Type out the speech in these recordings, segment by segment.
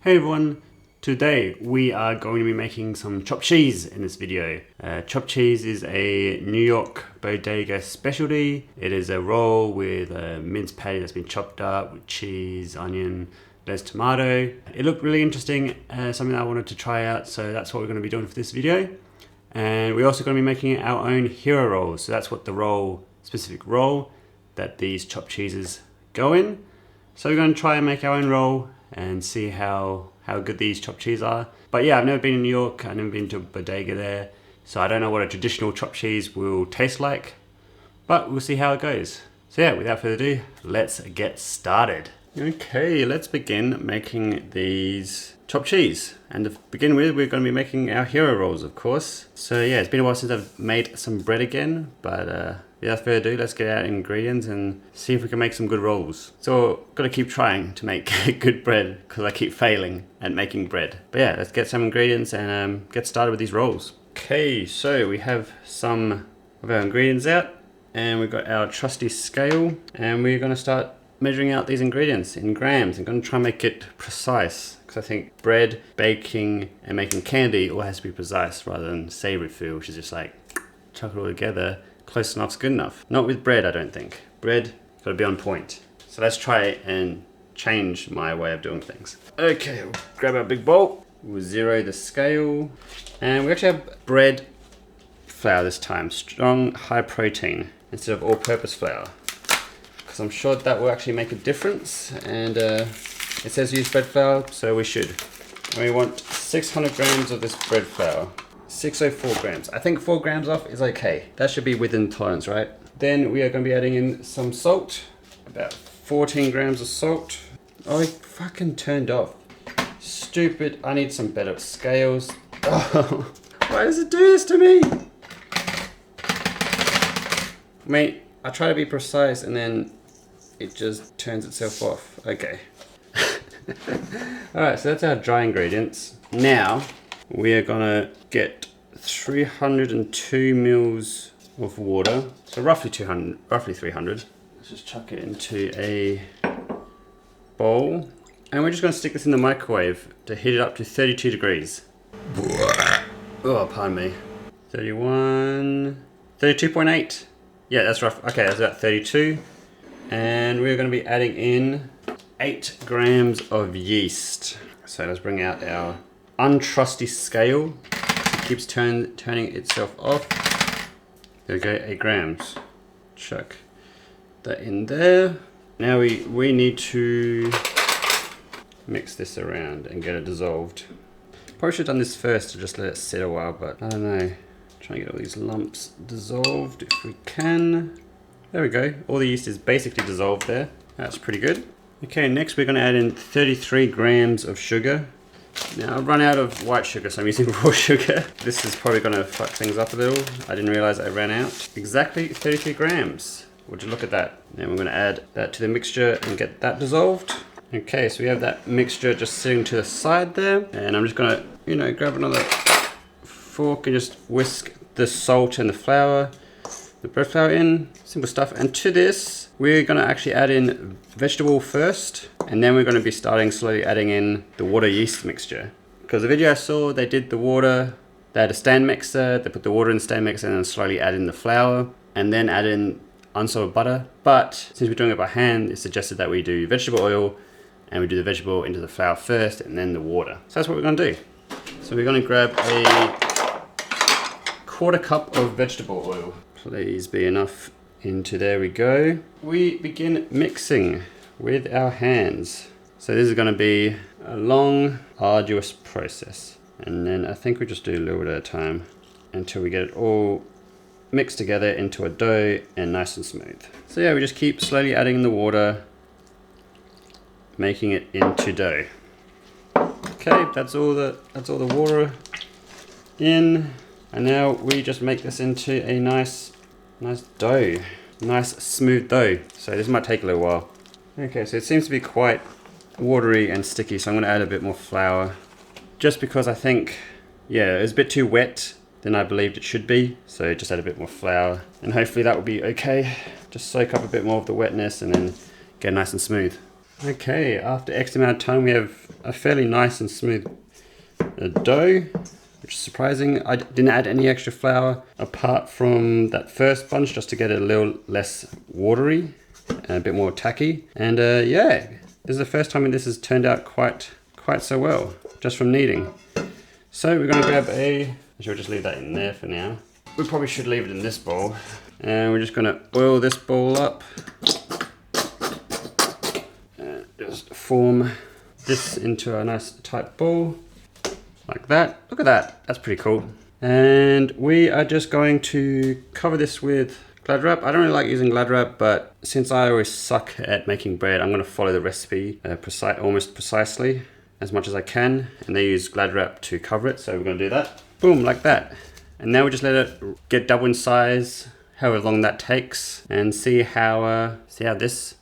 Hey everyone, today we are going to be making some chopped cheese in this video. Chopped cheese is a New York bodega specialty. It is a roll with a minced patty that's been chopped up with cheese, onion, lettuce, tomato. It looked really interesting, something that I wanted to try out, so that's what we're going to be doing for this video. And we're also going to be making our own hero rolls, so that's what the specific roll that these chopped cheeses go in. So we're going to try and make our own roll and see how good these chopped cheese are. But yeah, I've never been in New York, I've never been to a bodega there, so I don't know what a traditional chopped cheese will taste like, but we'll see how it goes. So yeah, without further ado, let's get started. Okay, let's begin making these chopped cheese. And to begin with, we're going to be making our hero rolls, of course. So yeah, it's been a while since I've made some bread again, but without further ado, let's get our ingredients and see if we can make some good rolls. So, got to keep trying to make good bread because I keep failing at making bread. But yeah, let's get some ingredients and get started with these rolls. Okay, so we have some of our ingredients out and we've got our trusty scale and we're going to start measuring out these ingredients in grams. I'm going to try and make it precise because I think bread, baking and making candy all has to be precise rather than savory food, which is just like chuck it all together. Close enough's good enough. Not with bread, I don't think. Bread, gotta be on point. So let's try and change my way of doing things. Okay, we'll grab our big bowl. We'll zero the scale. And we actually have bread flour this time. Strong, high protein instead of all-purpose flour. Because I'm sure that will actually make a difference. And it says use bread flour, so we should. And we want 600 grams of this bread flour. 604 grams. I think 4 grams off is okay. That should be within tolerance, right? Then we are going to be adding in some salt. About 14 grams of salt. Oh, it fucking turned off. Stupid. I need some better scales. Oh, why does it do this to me? Mate, I try to be precise and then it just turns itself off. Okay. Alright, so that's our dry ingredients. Now, we are gonna get 302 mils of water, so roughly 300. Let's just chuck it into a bowl, and we're just gonna stick this in the microwave to heat it up to 32 degrees. Oh, pardon me. 32.8. Yeah, that's rough. Okay, that's about 32. And we're gonna be adding in 8 grams of yeast. So let's bring out our untrusty scale. It keeps turning itself off. There we go, 8 grams. Chuck that in there. Now we need to mix this around and get it dissolved. Probably should have done this first to just let it sit a while, but I don't know. Try and get all these lumps dissolved if we can. There we go. All the yeast is basically dissolved there. That's pretty good. Okay, next we're going to add in 33 grams of sugar. Now I've run out of white sugar, so I'm using raw sugar. This is probably going to fuck things up a little. I didn't realize I ran out. Exactly 33 grams. Would you look at that? Then we're going to add that to the mixture and get that dissolved. Okay, so we have that mixture just sitting to the side there. And I'm just going to, grab another fork and just whisk the salt and the flour, the bread flour in. Simple stuff. And to this, we're going to actually add in vegetable first, and then we're going to be starting slowly adding in the water yeast mixture. Because the video I saw, they did the water, they had a stand mixer, they put the water in the stand mixer and then slowly add in the flour and then add in unsalted butter. But since we're doing it by hand, it's suggested that we do vegetable oil and we do the vegetable into the flour first and then the water. So that's what we're going to do. So we're going to grab a quarter cup of vegetable oil. Please be enough into there we go. We begin mixing with our hands. So this is going to be a long, arduous process. And then I think we just do a little bit at a time until we get it all mixed together into a dough and nice and smooth. So yeah, we just keep slowly adding the water, making it into dough. Okay, that's all the water in. And now we just make this into a nice dough. Nice smooth dough. So this might take a little while. Okay, so it seems to be quite watery and sticky, so I'm going to add a bit more flour. Just because I think, yeah, it was a bit too wet than I believed it should be. So just add a bit more flour and hopefully that will be okay. Just soak up a bit more of the wetness and then get nice and smooth. Okay, after X amount of time we have a fairly nice and smooth dough, which is surprising. I didn't add any extra flour apart from that first bunch just to get it a little less watery and a bit more tacky. And yeah, this is the first time this has turned out quite so well, just from kneading. So we're gonna grab I should just leave that in there for now. We probably should leave it in this bowl. And we're just gonna oil this bowl up. And just form this into a nice tight ball, like that. Look at that, that's pretty cool. And we are just going to cover this with Glad wrap. I don't really like using Glad wrap, but since I always suck at making bread, I'm gonna follow the recipe almost precisely as much as I can. And they use Glad wrap to cover it, so we're gonna do that. Boom, like that. And now we just let it get double in size, however long that takes, and see how this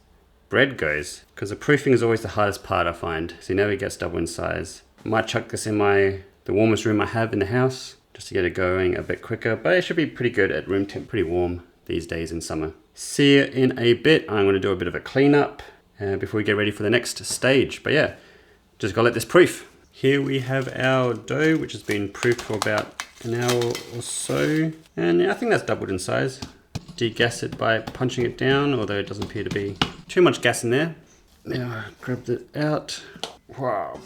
bread goes. Because the proofing is always the hardest part, I find. See, now it gets double in size. I might chuck this in the warmest room I have in the house, just to get it going a bit quicker, but it should be pretty good at room temp, pretty warm these days in summer. See you in a bit. I'm gonna do a bit of a cleanup before we get ready for the next stage. But yeah, just gotta let this proof. Here we have our dough, which has been proofed for about an hour or so. And yeah, I think that's doubled in size. Degas it by punching it down, although it doesn't appear to be too much gas in there. Now I grabbed it out. Wow.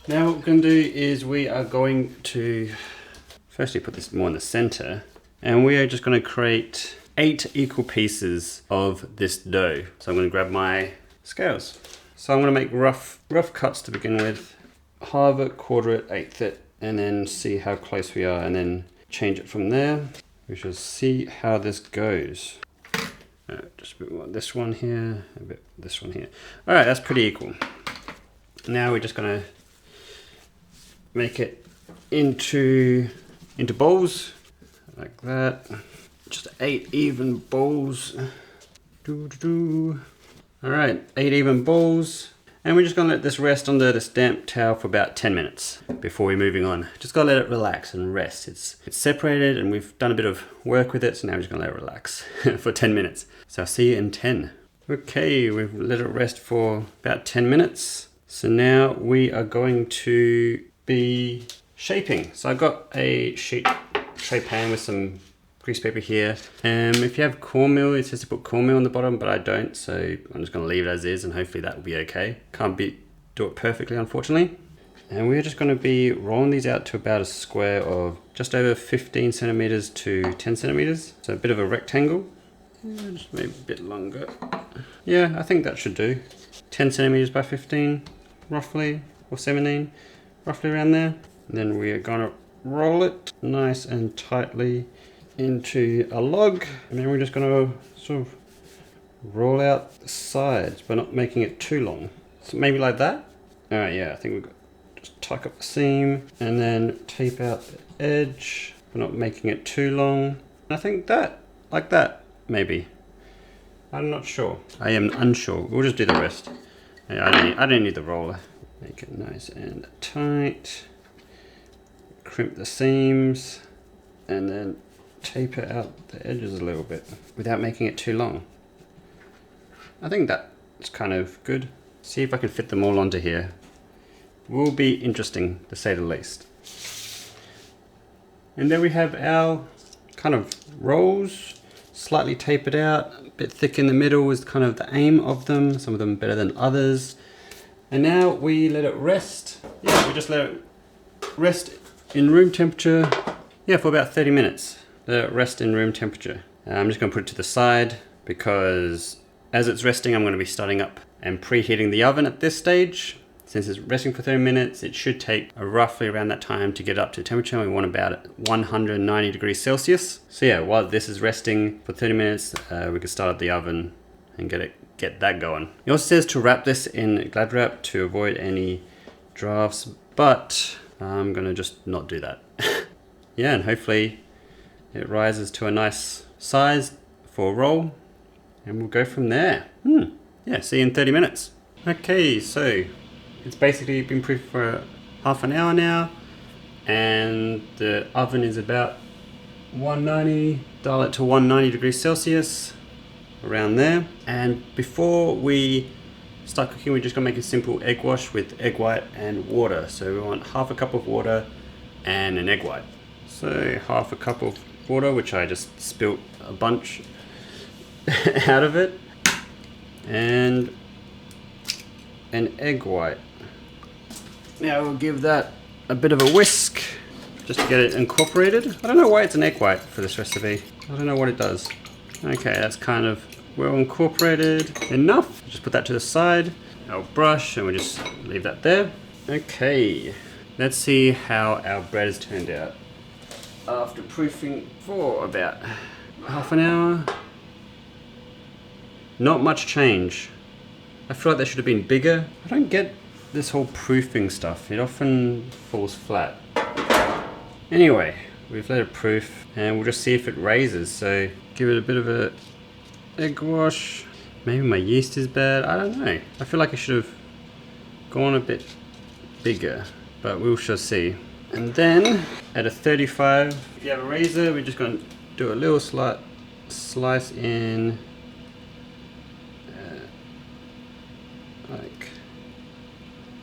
Now what we're gonna do is we are going to firstly put this more in the center, and we are just gonna create 8 equal pieces of this dough. So I'm gonna grab my scales. So I'm gonna make rough cuts to begin with. Halve it, quarter it, eighth it, and then see how close we are, and then change it from there. We shall see how this goes. Just a bit more this one here, a bit this one here. All right, that's pretty equal. Now we're just gonna make it into balls, like that. Just 8 even balls. All right, 8 even balls. And we're just gonna let this rest under this damp towel for about 10 minutes before we're moving on. Just gotta let it relax and rest. It's separated and we've done a bit of work with it, so now we're just gonna let it relax for 10 minutes. So I'll see you in 10. Okay, we've let it rest for about 10 minutes. So now we are going to be shaping. So I've got a sheet tray pan with some grease paper here. If you have cornmeal, it says to put cornmeal on the bottom, but I don't, so I'm just gonna leave it as is and hopefully that will be okay. Can't do it perfectly, unfortunately. And we're just gonna be rolling these out to about a square of just over 15 centimeters to 10 centimeters. So a bit of a rectangle. Yeah, just maybe a bit longer. Yeah, I think that should do. 10 centimeters by 15, roughly, or 17, roughly around there. And then we are gonna roll it nice and tightly into a log, and then we're just gonna sort of roll out the sides, but not making it too long. So maybe like that. All right, yeah, I think we've got just tuck up the seam and then tape out the edge, but not making it too long. I think that, like that, maybe. I'm not sure. I am unsure. We'll just do the rest. Yeah, I don't need the roller. Make it nice and tight. Crimp the seams, and then taper out the edges a little bit without making it too long. I think that's kind of good. See if I can fit them all onto here. Will be interesting to say the least. And there we have our kind of rolls, slightly tapered out, a bit thick in the middle is kind of the aim of them, some of them better than others. And now we let it rest. Yeah, we just let it rest in room temperature, yeah, for about 30 minutes. Let it rest in room temperature. I'm just gonna put it to the side because as it's resting, I'm gonna be starting up and preheating the oven at this stage. Since it's resting for 30 minutes, it should take roughly around that time to get up to temperature. We want about 190 degrees Celsius. So yeah, while this is resting for 30 minutes, we can start up the oven and get that going. It also says to wrap this in Glad wrap to avoid any drafts, but I'm gonna just not do that. Yeah, and hopefully it rises to a nice size for a roll, and we'll go from there. Yeah, see you in 30 minutes. Okay, so it's basically been proofed for half an hour now, and the oven is about 190, dial it to 190 degrees Celsius, around there. And before we start cooking, we're just gonna make a simple egg wash with egg white and water. So we want half a cup of water and an egg white. So half a cup of water, which I just spilt a bunch out of it, and an egg white. Now we'll give that a bit of a whisk just to get it incorporated. I don't know why it's an egg white for this recipe. I don't know what it does. Okay, that's kind of well incorporated enough. Just put that to the side. Our brush, and we just leave that there. Okay, let's see how our bread has turned out. After proofing for about half an hour, not much change. I feel like they should have been bigger. I don't get this whole proofing stuff. It often falls flat. Anyway, we've let it proof and we'll just see if it raises. So give it a bit of a egg wash. Maybe my yeast is bad. I don't know. I feel like I should have gone a bit bigger, but we shall see. And then at a 35, if you have a razor, we're just going to do a little slice in like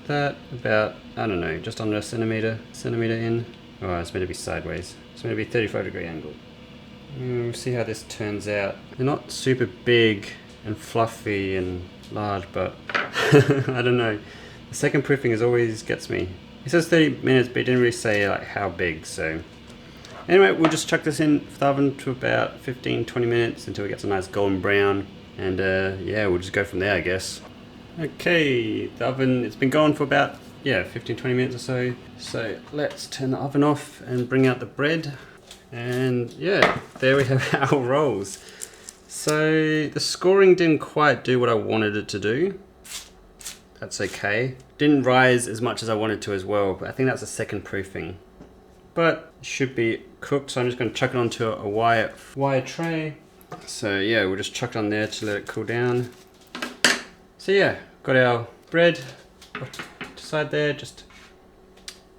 that, about, I don't know, just under a centimeter in. Oh, it's meant to be sideways. It's meant to be 35-degree angle. We'll see how this turns out. They're not super big and fluffy and large, but I don't know. The second proofing always gets me. It says 30 minutes, but it didn't really say like how big, so. Anyway, we'll just chuck this in the oven to about 15-20 minutes until it gets a nice golden brown. And yeah, we'll just go from there, I guess. Okay, the oven, it's been going for about, 15-20 minutes or so. So let's turn the oven off and bring out the bread. And yeah, there we have our rolls. So the scoring didn't quite do what I wanted it to do. That's okay. Didn't rise as much as I wanted to as well, but I think that's a second proofing. But it should be cooked, so I'm just going to chuck it onto a wire tray. So yeah, we'll just chuck it on there to let it cool down. So yeah, got our bread to side there, just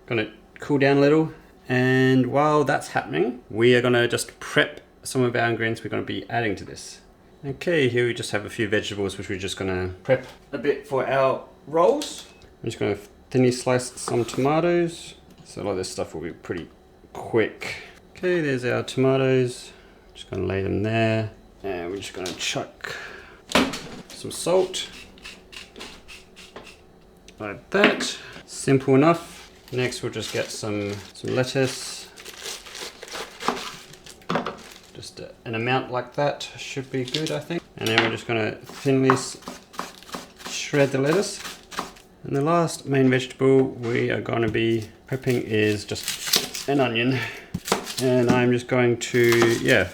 gonna cool down a little. And while that's happening, we are gonna just prep some of our ingredients we're gonna be adding to this. Okay, here we just have a few vegetables which we're just gonna prep a bit for our rolls. I'm just gonna thinly slice some tomatoes. So a lot of this stuff will be pretty quick. Okay, there's our tomatoes. Just gonna lay them there. And we're just gonna chuck some salt. Like that. Simple enough. Next we'll just get some lettuce. Just an amount like that should be good, I think. And then we're just going to thinly shred the lettuce. And the last main vegetable we are going to be prepping is just an onion. And I'm just going to,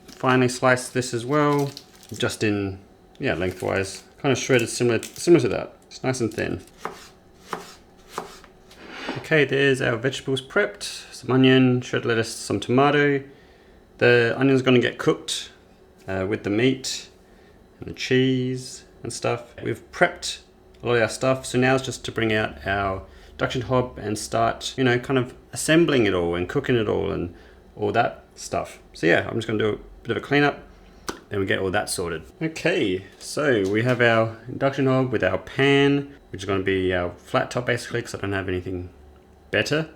finely slice this as well. Just in, lengthwise. Kind of shredded similar to that. It's nice and thin. Okay, there's our vegetables prepped. Some onion, shredded lettuce, some tomato. The onion's going to get cooked with the meat and the cheese and stuff. We've prepped a lot of our stuff, so now it's just to bring out our induction hob and start, kind of assembling it all and cooking it all and all that stuff. So yeah, I'm just going to do a bit of a cleanup. Then we get all that sorted. Okay, so we have our induction hob with our pan, which is going to be our flat top basically, because I don't have anything better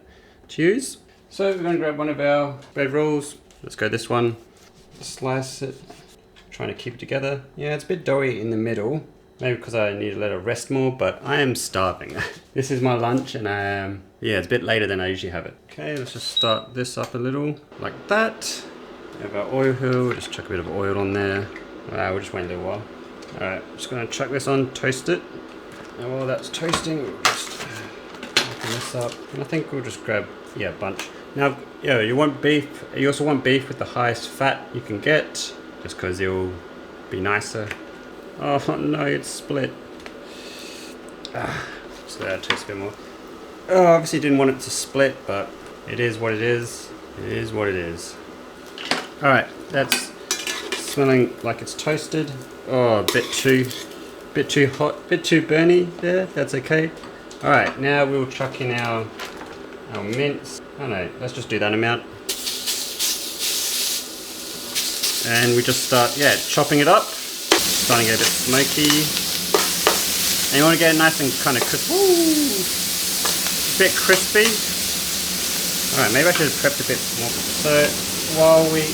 to use. So we're going to grab one of our bread rolls. Let's go this one. Slice it. Trying to keep it together. Yeah, it's a bit doughy in the middle. Maybe because I need to let it rest more, but I am starving. This is my lunch and it's a bit later than I usually have it. Okay, let's just start this up a little, like that. We have our oil here, we'll just chuck a bit of oil on there. We'll just wait a little while. Alright, just going to chuck this on, toast it. And while that's toasting, we'll just open this up. And I think we'll just grab, a bunch. Now, you want beef, you also want beef with the highest fat you can get, just because it'll be nicer. Oh no, it's split. So that tastes a bit more. Oh, obviously didn't want it to split, but it is what it is. It is what it is. Alright, that's smelling like it's toasted. Oh, a bit too hot, bit too burny there. That's okay. Alright, now we'll chuck in our mince. I don't know, let's just do that amount. And we just start, chopping it up. Starting to get a bit smoky. And you want to get it nice and kind of crisp. Ooh, a bit crispy. Alright, maybe I should have prepped a bit more. So while we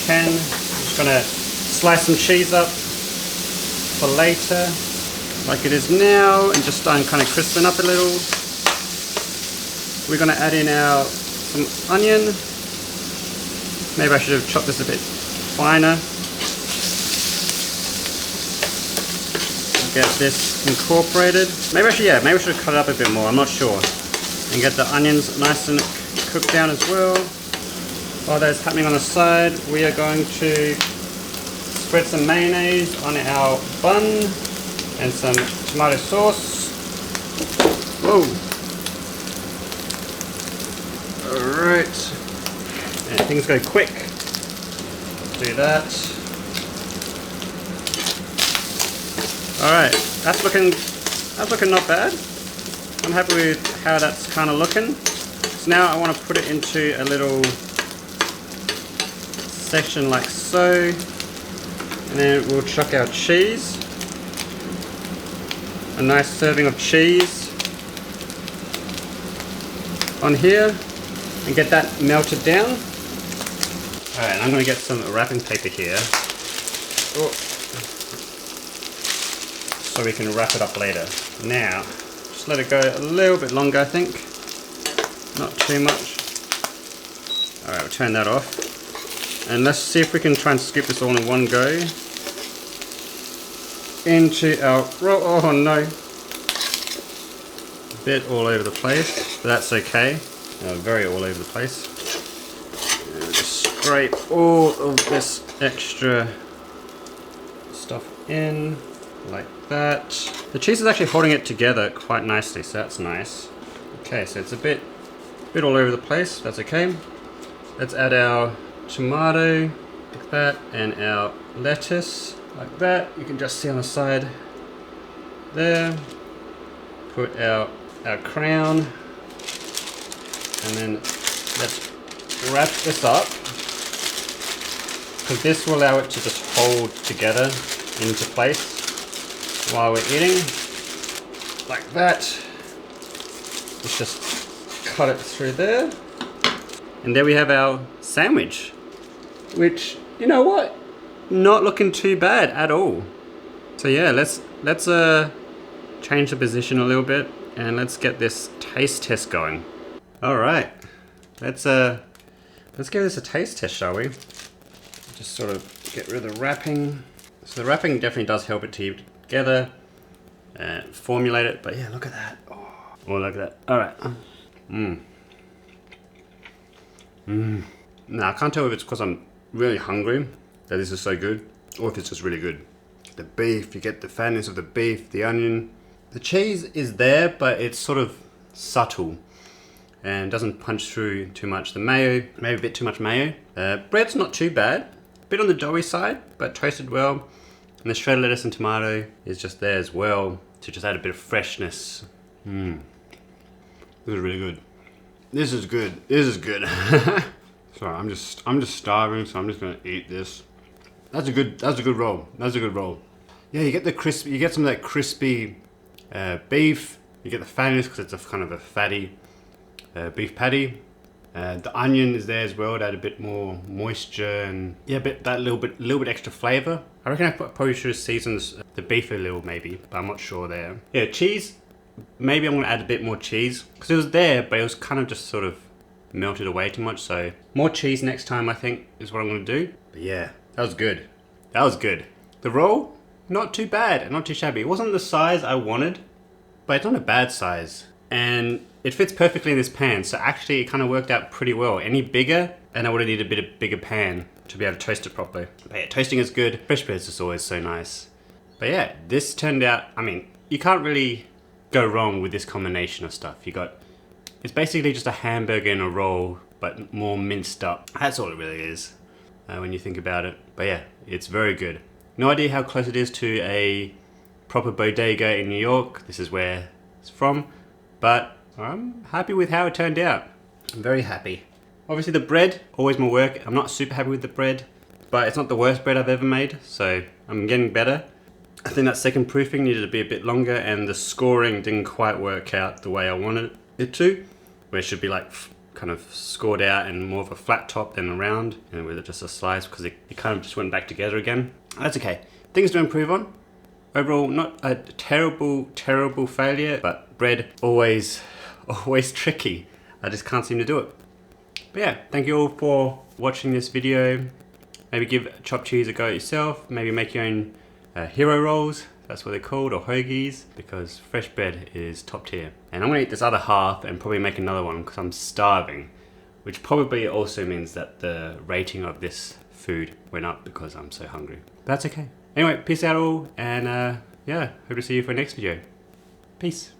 can, I'm just going to slice some cheese up for later, like it is now, and just starting kind of crisping up a little. We're going to add in some onion. Maybe I should have chopped this a bit finer. Get this incorporated. Maybe I should have cut it up a bit more, I'm not sure. And get the onions nice and cooked down as well. While that's happening on the side, we are going to spread some mayonnaise on our bun and some tomato sauce. Whoa! Alright. And things go quick. Do that. Alright, that's looking not bad. I'm happy with how that's kind of looking. So now I want to put it into a little section like so. And then we'll chuck our cheese. A nice serving of cheese on here. And get that melted down. Alright, I'm going to get some wrapping paper here. Oh. So we can wrap it up later. Now, just let it go a little bit longer, I think. Not too much. Alright, we'll turn that off. And let's see if we can try and skip this all in one go. Into our roll. Oh no. A bit all over the place, but that's okay. Very all over the place. And just scrape all of this extra stuff in. Like that. The cheese is actually holding it together quite nicely, so that's nice. Okay, so it's a bit all over the place, that's okay. Let's add our tomato, like that, and our lettuce, like that. You can just see on the side there. Put our crown, and then let's wrap this up, because this will allow it to just hold together into place while we're eating, like that. Let's just cut it through there. And there we have our sandwich, which, you know what? Not looking too bad at all. So yeah, let's change the position a little bit and let's get this taste test going. All right, let's give this a taste test, shall we? Just sort of get rid of the wrapping. So the wrapping definitely does help it to together and formulate it, but yeah, look at that. Oh, look at that. All right. Now I can't tell if it's because I'm really hungry that this is so good, or if it's just really good. The beef, you get the fatness of the beef, the onion. The cheese is there, but it's sort of subtle and doesn't punch through too much. The mayo, maybe a bit too much mayo. Bread's not too bad. A bit on the doughy side, but toasted well. And the shredded lettuce and tomato is just there as well to just add a bit of freshness. This is really good. This is good. This is good. Sorry, I'm just starving, so I'm just gonna eat this. That's a good roll. That's a good roll. Yeah, you get the crisp. You get some of that crispy beef. You get the fattiness because it's a kind of a fatty beef patty. The onion is there as well to add a bit more moisture and yeah, a little bit extra flavor. I reckon I probably should have seasoned the beef a little maybe, but I'm not sure there. Yeah, cheese. Maybe I'm gonna add a bit more cheese because it was there, but it was kind of just sort of melted away too much. So more cheese next time, I think, is what I'm gonna do. But yeah, that was good. That was good. The roll, not too bad, not too shabby. It wasn't the size I wanted, but it's not a bad size. And it fits perfectly in this pan, so actually it kind of worked out pretty well. Any bigger, and I would have needed a bit of bigger pan to be able to toast it properly. But yeah, toasting is good. Fresh bread is just always so nice. But yeah, this turned out, I mean, you can't really go wrong with this combination of stuff. It's basically just a hamburger and a roll, but more minced up. That's all it really is when you think about it. But yeah, it's very good. No idea how close it is to a proper bodega in New York. This is where it's from, but I'm happy with how it turned out. I'm very happy. Obviously the bread, always more work. I'm not super happy with the bread, but it's not the worst bread I've ever made, so I'm getting better. I think that second proofing needed to be a bit longer, and the scoring didn't quite work out the way I wanted it to, where it should be like kind of scored out and more of a flat top than a round, and with just a slice, because it kind of just went back together again. That's okay. Things to improve on. Overall, not a terrible failure, but bread always tricky. I just can't seem to do it. But yeah, thank you all for watching this video. Maybe give chopped cheese a go yourself. Maybe make your own hero rolls. That's what they're called, or hoagies, because fresh bread is top tier. And I'm gonna eat this other half and probably make another one because I'm starving, which probably also means that the rating of this food went up because I'm so hungry. But that's okay. Anyway, peace out all, and yeah, hope to see you for the next video. Peace.